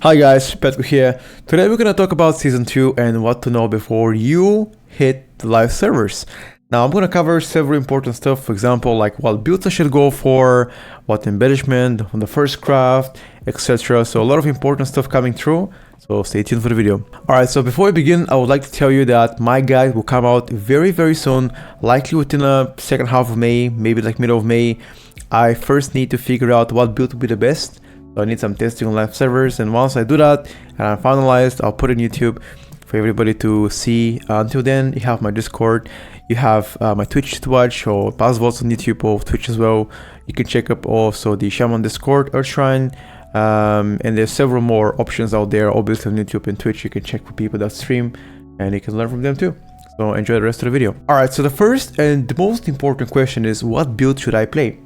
Hi guys, Petko here. Today we're gonna talk about Season 2 and what to know before you hit the live servers. Now I'm gonna cover several important stuff, for example, like what builds I should go for, what embellishment, on the first craft, etc. So a lot of important stuff coming through, so stay tuned for the video. Alright, so before we begin, I would like to tell you that my guide will come out very soon, likely within the second half of May, maybe like middle of May. I first need to figure out what build will be the best. So I need some testing on live servers, and once I do that and I'm finalized, I'll put it on YouTube for everybody to see. Until then, you have my Discord, you have my Twitch to watch, or past VODs on YouTube or Twitch as well. You can check up also the Shaman Discord, Earth Shrine, and there's several more options out there. Obviously on YouTube and Twitch, you can check for people that stream, and you can learn from them too. So enjoy the rest of the video. Alright, so the first and the most important question is, what build should I play?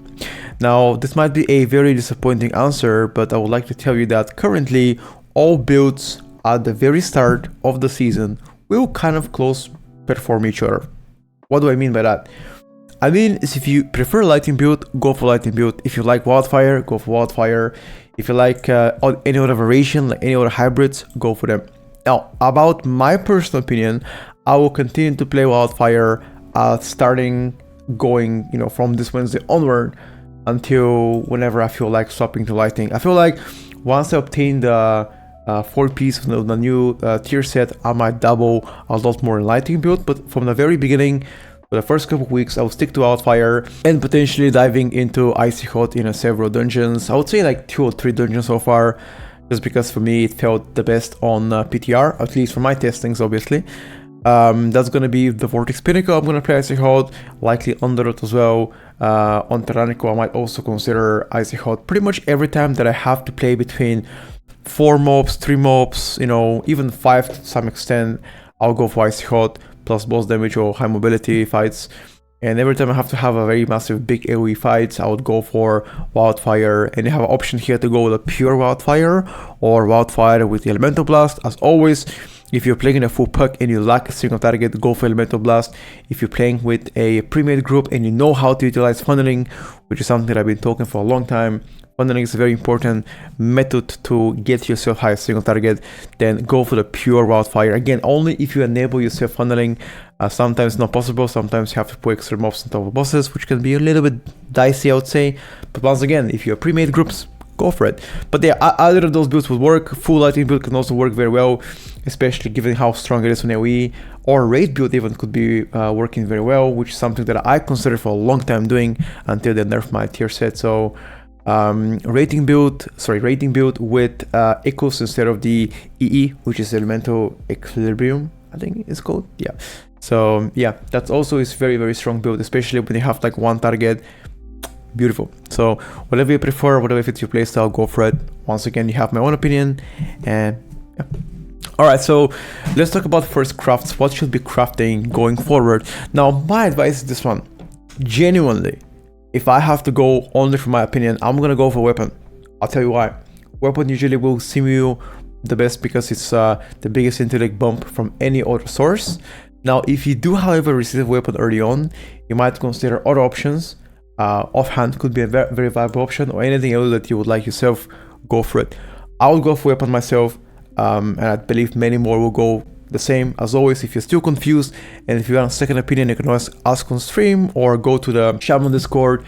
Now, this might be a very disappointing answer, but I would like to tell you that currently all builds at the very start of the season will kind of close perform each other. What do I mean by that? I mean is if you prefer lighting build, go for lighting build. If you like wildfire, go for wildfire. If you like any other variation, like any other hybrids, go for them. Now, about my personal opinion, I will continue to play wildfire starting going, from this Wednesday onward until whenever I feel like swapping to lighting. I feel like once I obtain the 4-piece of the new tier set, I might double a lot more in lighting build, but from the very beginning, for the first couple of weeks, I'll stick to wildfire and potentially diving into icy hot in several dungeons. I would say like 2 or 3 dungeons so far, just because for me it felt the best on PTR, at least for my testings, obviously. That's gonna be the Vortex Pinnacle. I'm gonna play Icy Hot, likely Underdot as well. On Tyrannical, I might also consider Icy Hot. Pretty much every time that I have to play between 4 mobs, 3 mobs, even 5 to some extent, I'll go for Icy Hot, plus boss damage or high mobility fights. And every time I have to have a very massive big AoE fights, I would go for Wildfire. And you have an option here to go with a pure Wildfire or Wildfire with the Elemental Blast. As always, if you're playing in a full pack and you lack a single target, go for Elemental Blast. If you're playing with a pre-made group and you know how to utilize funneling, which is something that I've been talking for a long time, funneling is a very important method to get yourself high single target, then go for the pure Wildfire. Again, only if you enable yourself funneling. Sometimes not possible, sometimes you have to put extra mobs on top of bosses, which can be a little bit dicey, I would say. But once again, if you're pre-made groups, go for it. But yeah, either of those builds would work. Full lighting build can also work very well, especially given how strong it is on AoE, or raid build even could be working very well, which is something that I considered for a long time doing until they nerfed my tier set. So rating build with echoes instead of the EE, which is Elemental Equilibrium, I think it's called. Yeah. So yeah, that's also is very strong build, especially when you have like one target. Beautiful. So whatever you prefer, whatever fits your playstyle, go for it. Once again, you have my own opinion, and yeah. Alright, so let's talk about first crafts. What should be crafting going forward? Now, my advice is this one. Genuinely, if I have to go only for my opinion, I'm gonna go for weapon. I'll tell you why. Weapon usually will seem you the best because it's the biggest intellect bump from any other source. Now, if you do, however, receive a weapon early on, you might consider other options. Offhand could be a very viable option, or anything else that you would like yourself, go for it. I would go for weapon myself, and I believe many more will go the same. As always, if you're still confused and if you want a second opinion, you can always ask on stream or go to the Shaman Discord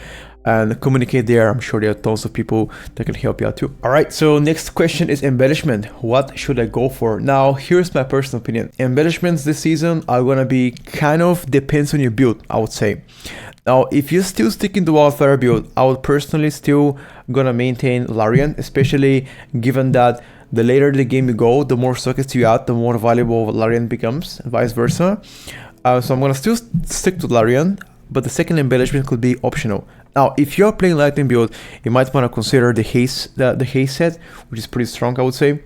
and communicate there. I'm sure there are tons of people that can help you out too. Alright, so next question is embellishment. What should I go for? Now, here's my personal opinion. Embellishments this season are gonna be kind of depends on your build, I would say. Now, if you're still sticking to Wildfire build, I would personally still gonna maintain Larian, especially given that the later the game you go, the more sockets you add, the more valuable Larian becomes, and vice versa. So I'm gonna still stick to Larian, but the second embellishment could be optional. Now, if you're playing lightning build, you might want to consider the haste set, which is pretty strong, I would say.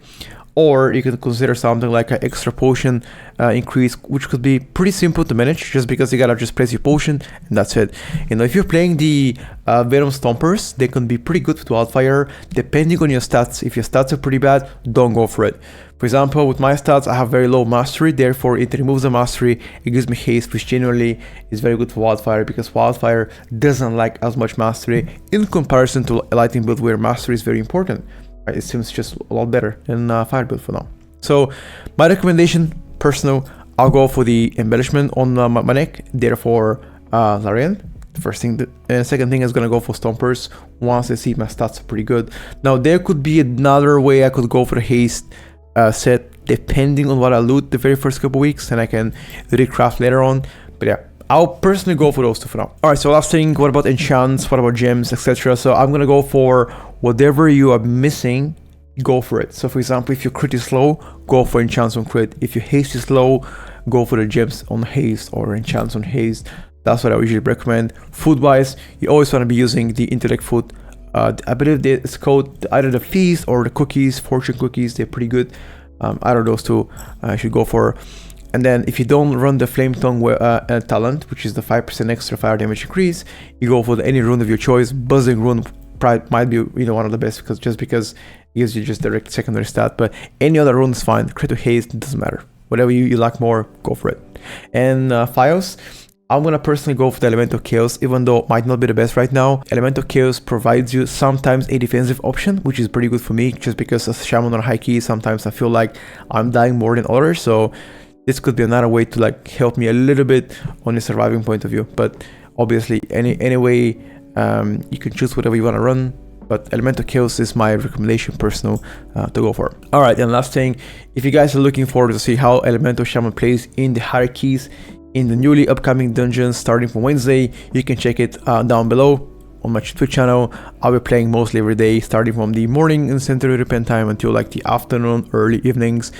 Or you could consider something like an extra potion increase, which could be pretty simple to manage, just because you gotta just place your potion and that's it. If you're playing the Venom Stompers, they can be pretty good with Wildfire, depending on your stats. If your stats are pretty bad, don't go for it. For example, with my stats, I have very low mastery, therefore it removes the mastery, it gives me haste, which generally is very good for Wildfire, because Wildfire doesn't like as much mastery in comparison to a lightning build where mastery is very important. Right? It seems just a lot better than fire build for now. So my recommendation, personal, I'll go for the embellishment on my neck, therefore Larian. First thing, and second thing is gonna go for stompers once I see my stats are pretty good. Now there could be another way I could go for the haste set, depending on what I loot the very first couple weeks, and I can recraft later on. But yeah, I'll personally go for those two for now. All right, so last thing, what about enchants? What about gems, etc.? So I'm gonna go for whatever you are missing, go for it. So for example, if your crit is slow, go for enchants on crit. If your haste is low, go for the gems on haste or enchants on haste. That's what I usually recommend. Food wise, you always want to be using the intellect food. I believe it's called either the feast or the cookies, fortune cookies. They're pretty good. Either of those two I should go for. And then if you don't run the flame tongue talent, which is the 5% extra fire damage increase, you go for any rune of your choice. Buzzing rune might be one of the best, because it gives you just direct secondary stat. But any other rune is fine. Crit or haste, doesn't matter. Whatever you like more, go for it. And Fios, I'm gonna personally go for the Elemental Chaos, even though it might not be the best right now. Elemental Chaos provides you sometimes a defensive option, which is pretty good for me, just because as Shaman or high key, sometimes I feel like I'm dying more than others. So this could be another way to like help me a little bit on a surviving point of view. But obviously, any way you can choose whatever you want to run. But Elemental Chaos is my recommendation, personal, to go for. All right, and last thing, if you guys are looking forward to see how Elemental Shaman plays in the hierarchies, in the newly upcoming dungeons starting from Wednesday, you can check it down below on my Twitch channel. I'll be playing mostly every day, starting from the morning in Central European time until like the afternoon, early evenings.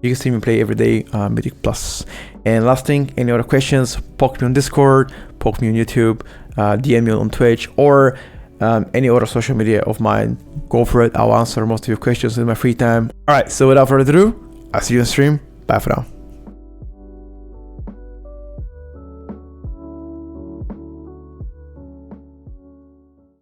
You can see me play every day, Mythic Plus. And last thing, any other questions, poke me on Discord, poke me on YouTube, DM me on Twitch, or any other social media of mine. Go for it. I'll answer most of your questions in my free time. All right, so without further ado, I'll see you on stream. Bye for now.